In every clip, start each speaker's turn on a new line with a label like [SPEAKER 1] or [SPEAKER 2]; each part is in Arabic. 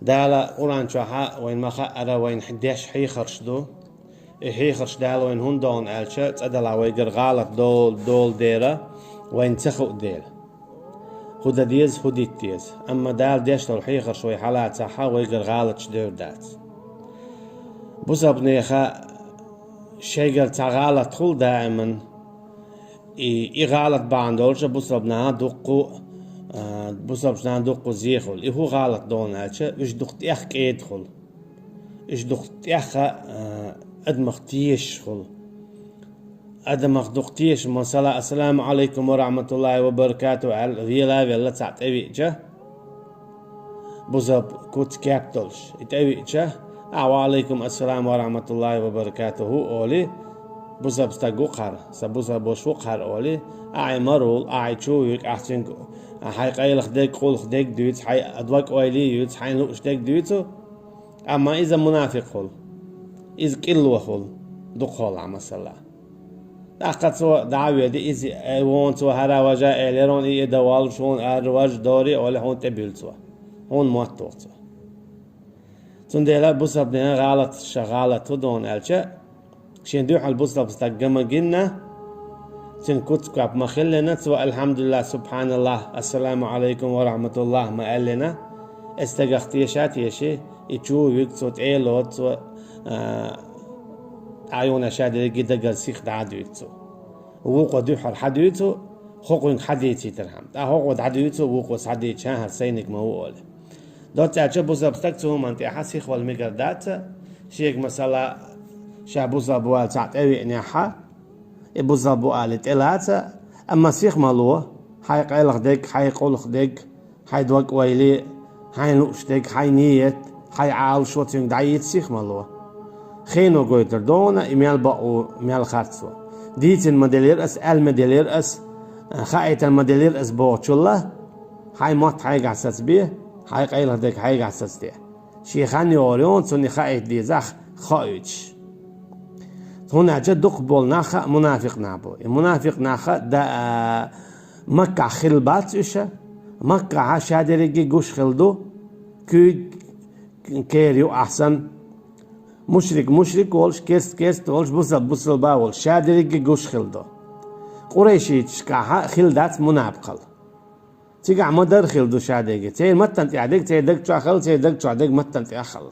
[SPEAKER 1] دالا قرآن شوها وين ما خأرا وين حديش حيخرش دو حيخرش دالا وين هون دون ألشة تأدلا ويقر غالط دول ديرا وين تخو دير خدا ديز خديت ديز أما دال ديش لو حيخرش وي حالات صحا ويقر غالط شدير دات بوسا بنيخا شيقر تغالط خل دائما غالط باندولش بوسا بنها دقو بوسا بنها دقو زيخل هو غالط دون ألشة إيش دقت إخ يدخل إيش دقت إخ أدمختيش خل أدمختيش مثلا السلام عليكم ورحمة الله وبركاته على فيلا فيلا تعت أبيجة بوسا كوت كابتلش إتأبيجة وعليكم السلام ورحمة الله وبركاته أولي بوسا بستقو قر سبوسا بوشو قر أولي مرول شويك أحسن حي قيل خديك قول خديك دويت حي أدوك أولي يوت حي نوش ديك دويتو أما إذا منافق خل إذا كله خل دخول عم الصلاة لقد سو دعوة دي إذا وان سو هرا وجا إليرون إيه دوال شون أرواج داري ولا هون تبيل سو هون موتور سو تنديلا بوسا بدنا غلط شغالة دون ألشة شين دوح البوسا بستقم جنة شين كنت كاب مخلنا سو الحمد لله سبحان الله السلام عليكم ورحمة الله ما قالنا استغختيشات يشي يشو يكسوت إيلوت سو عيونا شادي جدا قرسيخ دعادويتو ووقو دوح الحدويتو خوقو حديتي ترحم هوقو دعادويتو ووقو سعدي شهر سينك ما هو أولي دوت أجا بوزا بستكتو منطقة حسيخ والمقردات شيك مثلا شابوزا بوال تعت أوي إنيحا بوزا بوال تلاتة أما سيخ مالوه حي قيلخ ديك حي قولخ ديك حي دوك ويلي حي نوش ديك حي نيت حي عاو شوتين دعيت سيخ مالوه خينو قويتر دونا إميال باقو إميال خارتسو ديتين مدلير أس المدلير أس خايت المدلير أس بوچولا حي مات حي قعسس بيه حي قيلخ ديك حي قعسس ديه شيخاني أوريون سوني خايت دي زخ خايتش هنا جد قبول ناخا منافق نابو المنافق ناخا دا مكة خلبات إيشا مكة عشادريجي جوش خلدو كي كيريو أحسن مشرك ولش كيست ولش بوصل باول شادريجي جوش خلدو قريشي تشكاها خلدات منافقل تيجا مدر خلدو شادريجي تي متنت يعدك تي دك تشاخل تي دك تشعدك متنت ياخلا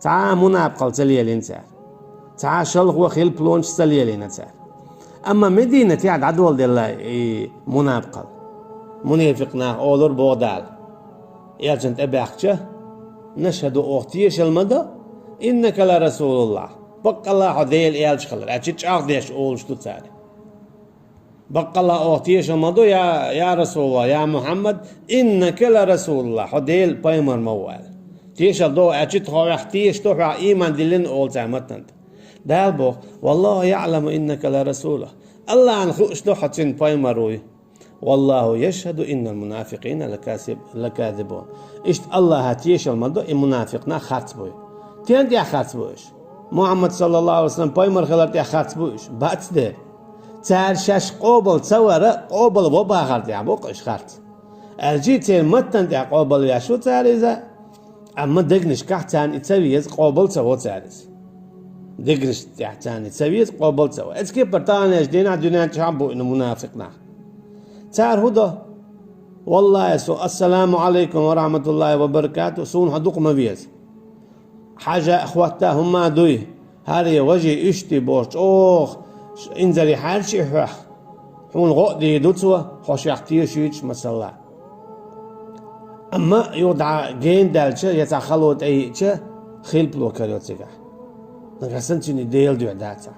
[SPEAKER 1] تا منافقل تلي الانسان تا شلخ وخيل بلونش تلي الانسان اما مدينة يعد عدول ديال منافقل منافقنا اولر بودال يالجنت اباخشه نشهد اختيش المدى إنك لرسول الله بق الله عديل إيالش خلر أتشيش أغديش أولش تتساري بق الله أغتيش المدو يا رسول الله يا محمد إنك لرسول الله عديل بايمر موال تيش الدو أتشيش خواهي احتيش توحى إيمان دلين أول زعمتنت دال بو والله يعلم إنك لرسوله الله عن خوش لوحة بايمروي والله يشهد إن المنافقين لكاذبون إشت الله هاتيش المدو المنافقنا خاتبوي تين دي خاتبوش محمد صلى الله عليه وسلم بايمر خلال دي خاتبوش بات ده تار شاش قوبل تصور قوبل وباخر دي عبوقش خارت الجي تين متن دي قوبل ياشو تاريزا اما دقنش كحتان اتسويز قوبل سوو تاريز دقنش تحتان اتسويز قوبل سوو اتسكي برطانيش دينا دنيا تشعبو انه منافقنا تار هدا والله يسو السلام عليكم ورحمة الله وبركاته سون حدوق مبيز حاجة اخواتها هما دوي هاري وجه اشتي بوش اوخ انزلي حالشي حوح حون غقدي دوتسوا خوش يحتير شيش مسلا اما يودع جين دالشا يتخلوت ايشا خيل بلو كاريوتيكا نغسنتيني ديل دو داتا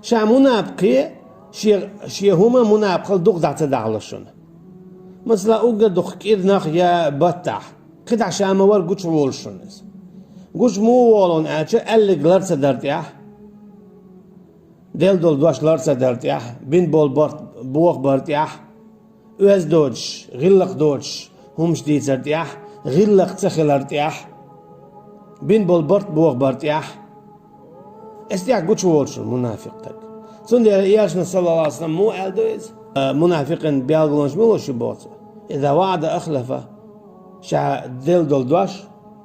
[SPEAKER 1] شا منابقي شي هما منابقل دوق داتا دعلشون مثلا اوغا دوق كيد ناخ يا بطح قدع شاما ور قوش وولشونز قوش مو وولون اچه اللي لرسا درتيح دل دول دوش لرسا درتيح بين بول بوخ برتيح اوز دوش غلق دوش همش دي زرتيح غلق تخل ارتيح بين بول بوخ برتيح استيح قوش وولشون منافقتك سندي ياشنا صلى الله عليه وسلم مو الدوز منافق بيالغلونش ملوش بوت اذا وعد اخلفه شا دل دول دوش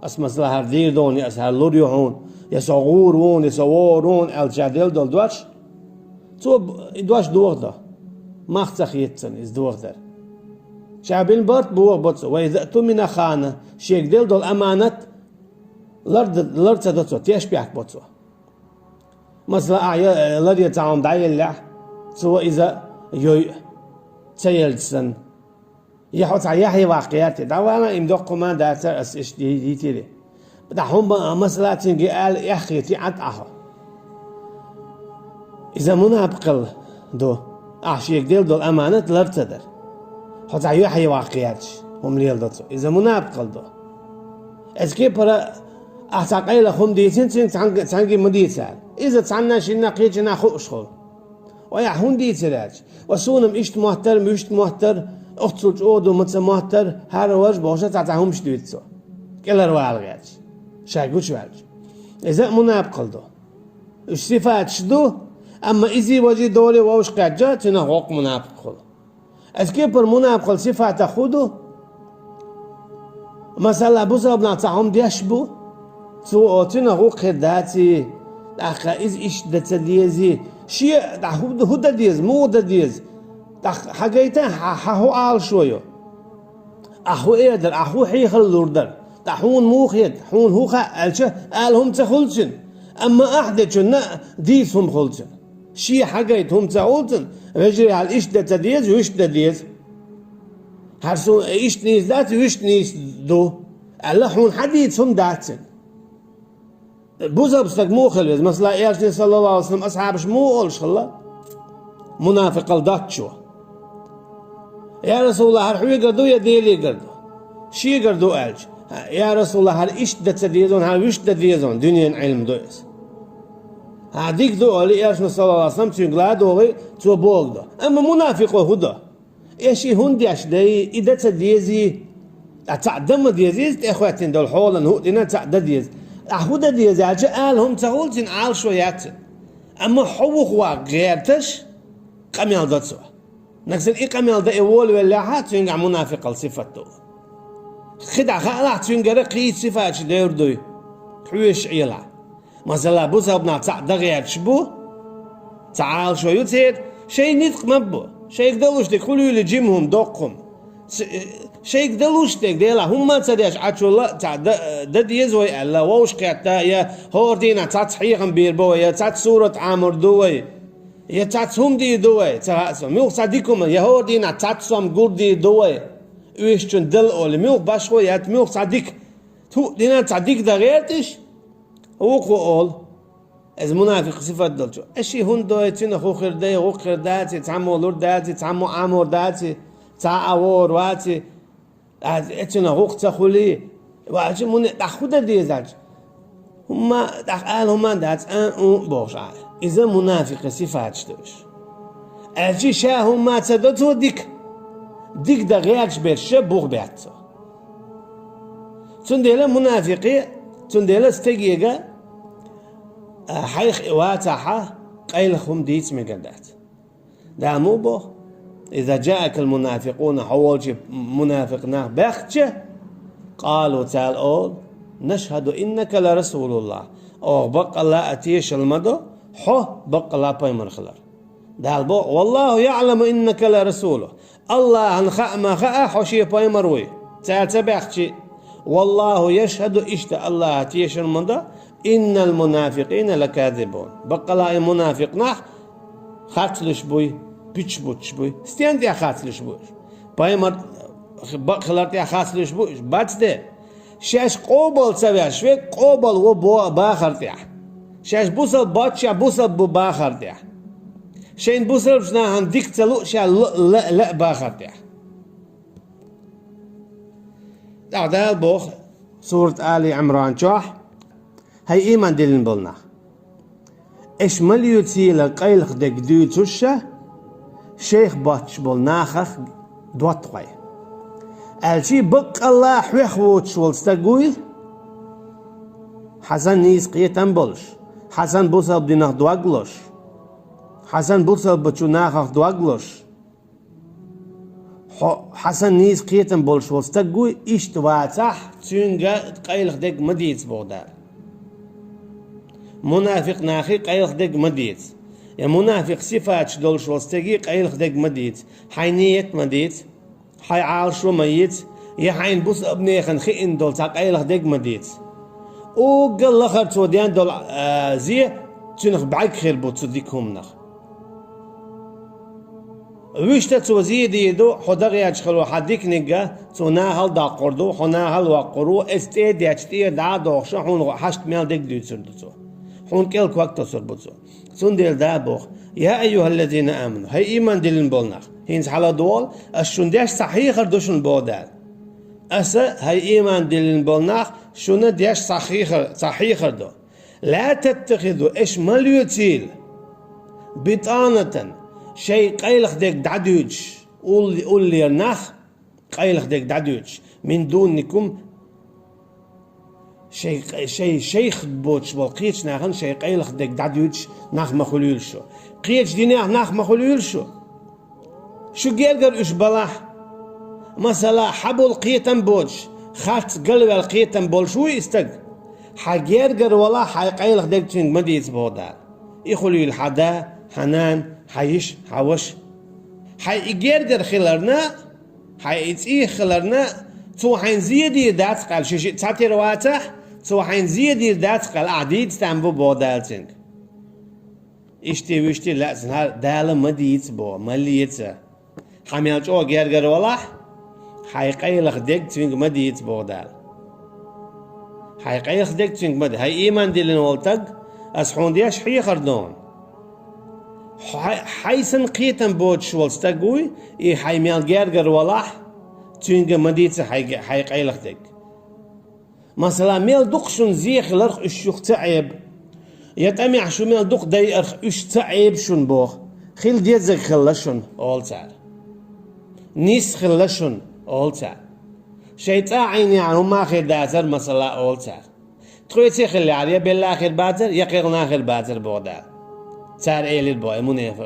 [SPEAKER 1] مثلا هر دیر دون یا هر لوریو هون یا صغور هون یا صور هون الجدل دل دوش تو دوش دوغ دا مخت خيتن إز دوغ در شعبين برت بوغ بطس وإذا أتمنى خانة شيك دل دل أمانة لرد تدتو تيش بيحك بطسو مثلا لرد يتعاون دعي الله سوى إذا تيلسن يحوط عياحي واقعياتي دعوانا إمدوق ما داتر أسئش ديتيري بدحهم مثلا تنجي قال يحكي تيعت أخو إذا منابقل دو شيك دل دل أمانة لرد تدر حوط عياحي واقعياتي هم ليل دتو إذا منابقل دو اسكي برا أحتاقي لهم ديتين تنجي مديتان إذا تعنى شنا قيجنا خوشخو ويا هون ديتراج وسونم إشت محتر مشت محتر أختصل أودو متس محتر هر وجه باشه تعتهم شديتسو كلا روالغاج شايقوش والج إذا منابقل دو الصفات شدو أما إذا وجه دوري ووش قاجة تنهوق منابقل اسكي بر منابقل صفات خودو مثلا بوزاب نعطاهم ديشبو تو تنهوق خداتي أخا إيش دتديزي شيء هو ديز مو ديز حاجيتان حهو عال شوية أحو إيدر أحو حيخل لوردر تحون موخيد حون هو خالشه قالهم تخلشن أما أحدثن ديسهم خلشن شيء حاجيتهم تخلشن رجلي على إيش دتديز وإيش ديز هرسون إيش نيز دات وإيش نيز دو الله حون حديثهم داتن بوزا بستك مو خلوز مثلا إيرشني صلى الله عليه وسلم أصحابش مو قولش خلا منافق الداتشو يا رسول الله هر حوي قردو يا ديلي قردو شي قردو ألج يا رسول الله هر إيش دتديزون هر ويش دتديزون دنيا علم دويس هاديك دو أولي إيرشني صلى الله عليه وسلم تنقلا دوغي تو بوغ دو أما منافق هدا إيشي هنديش داي إذا تديزي أتعدم ديزيز إخواتين دول حولا هو دينا تعدديز أحودا ديز عجا قالهم تقولتين عال شوياتين أما حوخوا غيرتش قميال داتسوا نكسن إي قميال دا إيوال ولاحات تنقع منافق الصفة خدع خالع تنقع رقيت صفات دير دوي حويش عيلا مثلا بوزا بنا تعد غيرتش بو تعال شويتين شي نطق مبو شي يقدلوش دي كلو يلجمهم دوقهم شيء دلوش تك ديلا هم تديش عشولا تد يزوي الله ووش قيتا يا هوردينا تصحيحن بيربو يا تات سورة عامر دوي يا تات هم دي دوي تاسو ميو صديقكم يا هوردينا تاتسم قول دي دوي ويشتن دل اول ميو باشو يا ميو صديق تو دينا صديق دا غيرتش هو قول از منافق صفات دلجو اشي هون دوي تنا خو خردي خو خرداتي تعمو لورداتي تعمو عامر داتي تعاور واتي اتنا هوق تخولي واجي من دخوده ديزاج هما دخال هما دات ان بوشا اذا منافق صفات شتوش اجي شا هما تدتو ديك دا غيرش برشه بوغ بياتو تنديلا منافقي تنديلا استجيجا حيخ واتحا قيلهم ديت مقدات دا مو بوغ إذا جاءك المنافقون حوالج منافقنا بختش قالوا تعال نشهد إنك لرسول الله أو بق الله أتيش المدو حو بق الله بيمر خلر دال بو والله يعلم إنك لرسوله الله هنخاء ما خاء حوشي بيمر وي تعال تبختش والله يشهد إشت الله أتيش المدو إن المنافقين لكاذبون بق الله منافقنا خاتلش بوي بيتش بوتش بوي ستيان يا خاتلش بوي بايمر خلرت يا خاتلش بوي باتده شاش قوبل سوي شوي قوبل و بو باخرت يا شاش بوسل باتشا بوسل بو باخرت يا شين بوسل بشنا هنديك تلو شا لا باخرت يا هذا بوخ سورة آل عمران شاح هي إيمان دلين بلنا إيش مليوتي لقيل خدك دو تشة شيخ باتش بول ناخخ دواتوي الشي بق الله حويخوتش والستقويل حسن نيس قيتن بولش حسن بوصل بدينخ دواغلوش حسن بوصل بچو ناخخ دواغلوش حسن نيس قيتم بولشول ستقوي اشتواتح تونغا قيلخ دق مديت بودال منافق ناخي قيلخ دق مديت يا منافق صفات دولشول ستقي قيلخ دق مديت حينيت مديت حي عالشو ميت يا حين بوس ابني خن خين دول تاق قيلخ دق مديت او قال لخر توديان دول زي تنخ بعك خير بو تصديقهم نخ ويشتا توزي ديدو خدغ يجخلو حديك نيجا تناهل دا قردو حناهل وقرو استيد يجتير دا دوخشا حون حشت ميل ديك ديد سردو حون كيل كوكتو سربوتو سون ديل دا بوخ يا أيها الذين آمنوا هاي إيمان ديلن بولناخ هينز حالا دول الشنداش صحيح دوشن بودال أسا هاي إيمان ديلن بولناخ شونا ديش صحيح دو لا تتخذوا إيش مليوتيل بطانة شيء قيلخ ديك دعدوج قول لي الناخ قيلخ ديك دعدوج من دونكم شيخ بوتش والقيتش ناخن شيء قيلخ ديك دعدوج ناخ مخلول شو قيتش دي ناخ مخلول شو قيلقر اش بلاح مثلا حبو القيتن بوتش خات قلب القيتن بولشوي استق حقيرقر ولا حيقيلخ ديك تشنج مديت بودال يخلو الحدا حنان حيش حوش حيجرجر خلرنا حيتي خلرنا تو حين زيدي دات قال شيء تاتي رواتح تو حين زيدي دات قال عديد تنبو بودالتين اشتي وشتي لا زنها دال مديت بو مليت حميل جو جرجر ولا حيقيلخ ديك تشنج مديت بودال حيقيلخ ديك تشنج مد هاي ايمان ديلن ولتق اسحون دياش حي خردون حيسن قيتن بود شوال ستقوي حي ميال جرجر ولاح تونجا مديت حي قيلخ ديك مثلا ميل دقشن زيخ لرخ اشوخ تعيب يتأمي شو ميل دق داي ارخ اش تعيب شن بوخ خيل ديزك خلشن اول تعال نيس خلشن اول تعال شيطا عيني عنهم ما خير دازر مثلا اول تعال تخويتي خلي عليا بالله خير باتر يقيقنا خير باتر بودال تار إيه للبوي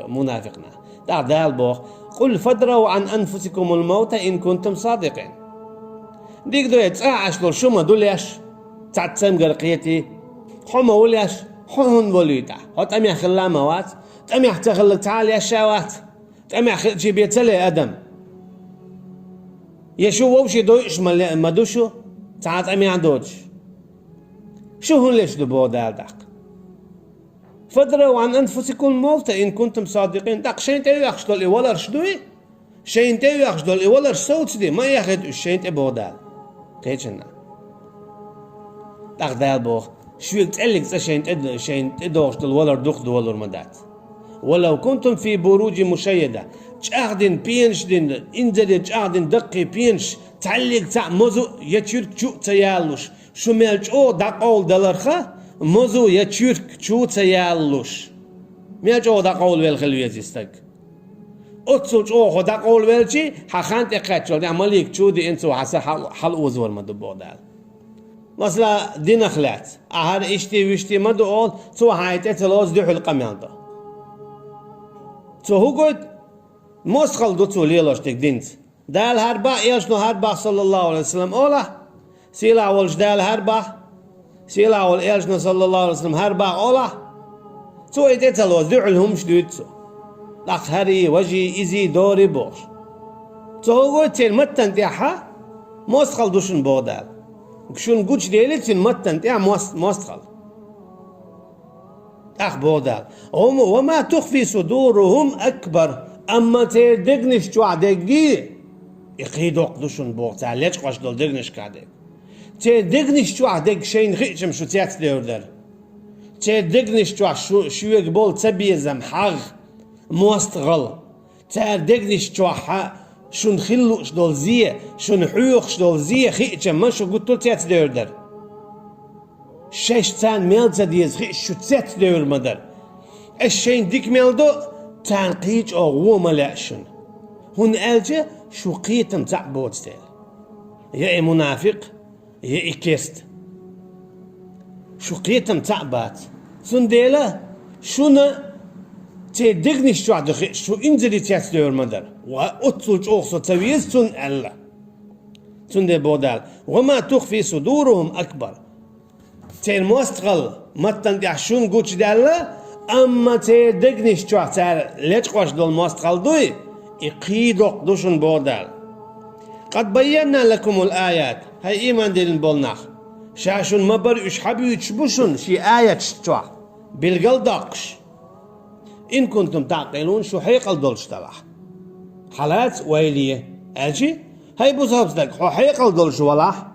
[SPEAKER 1] منافقنا دال بوخ قل فدروا عن أنفسكم الموت إن كنتم صادقين ديك دو يتعاش دول شو ما دولياش تعتم قرقيتي حما ولياش حون وليتا هات أمي خلا موات أمي تخلق تعالي الشاوات أمي جيبي تلي أدم يشو ووشي دوش ما دوشو تعات أمي عندوش شو هون ليش دبو دال داق فدروا عن أنفسكم الموت إن كنتم صادقين داق شين تيو يخش دول إيوالا رشدوي شين تيو يخش دول إيوالا رشدوت دي ما ياخد الشين تيبو دال كيتشنا داق دال بوخ شو يتقلق شين تدوش دول ولا ردوخ دول مدات ولو كنتم في بروج مشيدة تشاهدين بينش دين انزل تشاهدين دقي بينش تعلق تاع موزو يتشرك شو تيالوش شو ميلج او داقول دلرخه موزو يتشرك شو تيالوش ميلج او داقول بالخلوية تستق اتسوج او خو داقول بالشي حخانت اقاتشول دي عماليك شو دي انسو حسا حل اوزور مدبو دال مثلا دي نخلات اهار اشتي وشتي مدو اول تو هايت اتلوز دي حلقة ميالدو تو هو قد مسخل دوتو ليلوش تك دينت دال هربا يشنو هربا صلى الله عليه وسلم اولا سيلا ولش دال هربا سيلا ول يشنو صلى الله عليه وسلم هربا اولا تو اتلوز دي علهم شدوتو لق هري وجي ازي دوري بوش تو هو قد تين متن تيحا مسخل دوشن بودال شون قوش ديلي تين متن تيحا مسخل أخ بودال هم وما تخفي صدورهم أكبر أما تدقنش تو عدقي يقيدوا قدوشن بوقتا ليش قاش دول دقنش كعدق تدقنش تو عدق شين خيشم شو تيات ديردر تدقنش تو شو يقبل تبيزم حغ موستغل تدقنش تو شون خلوش دول زيه شون حيوخش دول زيه خيشم ما شو قلتو تيات ديردر شش تان ميلزا ديز خيش شو تسات دير مدر الشين ديك ميلدو تان قيج او غو ملاشن هون الجا شو قيتم تاع بوتستيل يا منافق يا كيست شو قيتم تاع بات سنديلا شونا تدقني شو انزلي تيستور مدر وأتصل أخصو تسويز تن ألا تن دي بودال وما تخفي صدورهم أكبر تين مستغل ما تنقعشون قوش دالا أما تدقني شو تار ليش قوش دول مستغل دوي يقيدوك دوشن بودال قد بينا لكم الآيات هاي إيمان دين بولناخ شاشون مبر إش حبيو يتشبوشن شي آيات شتوا بالقلدقش إن كنتم تعقلون شو حيقل دولش تبع حالات ويلية أجي هاي بوزهبزدك حو حيقل دولش ولاح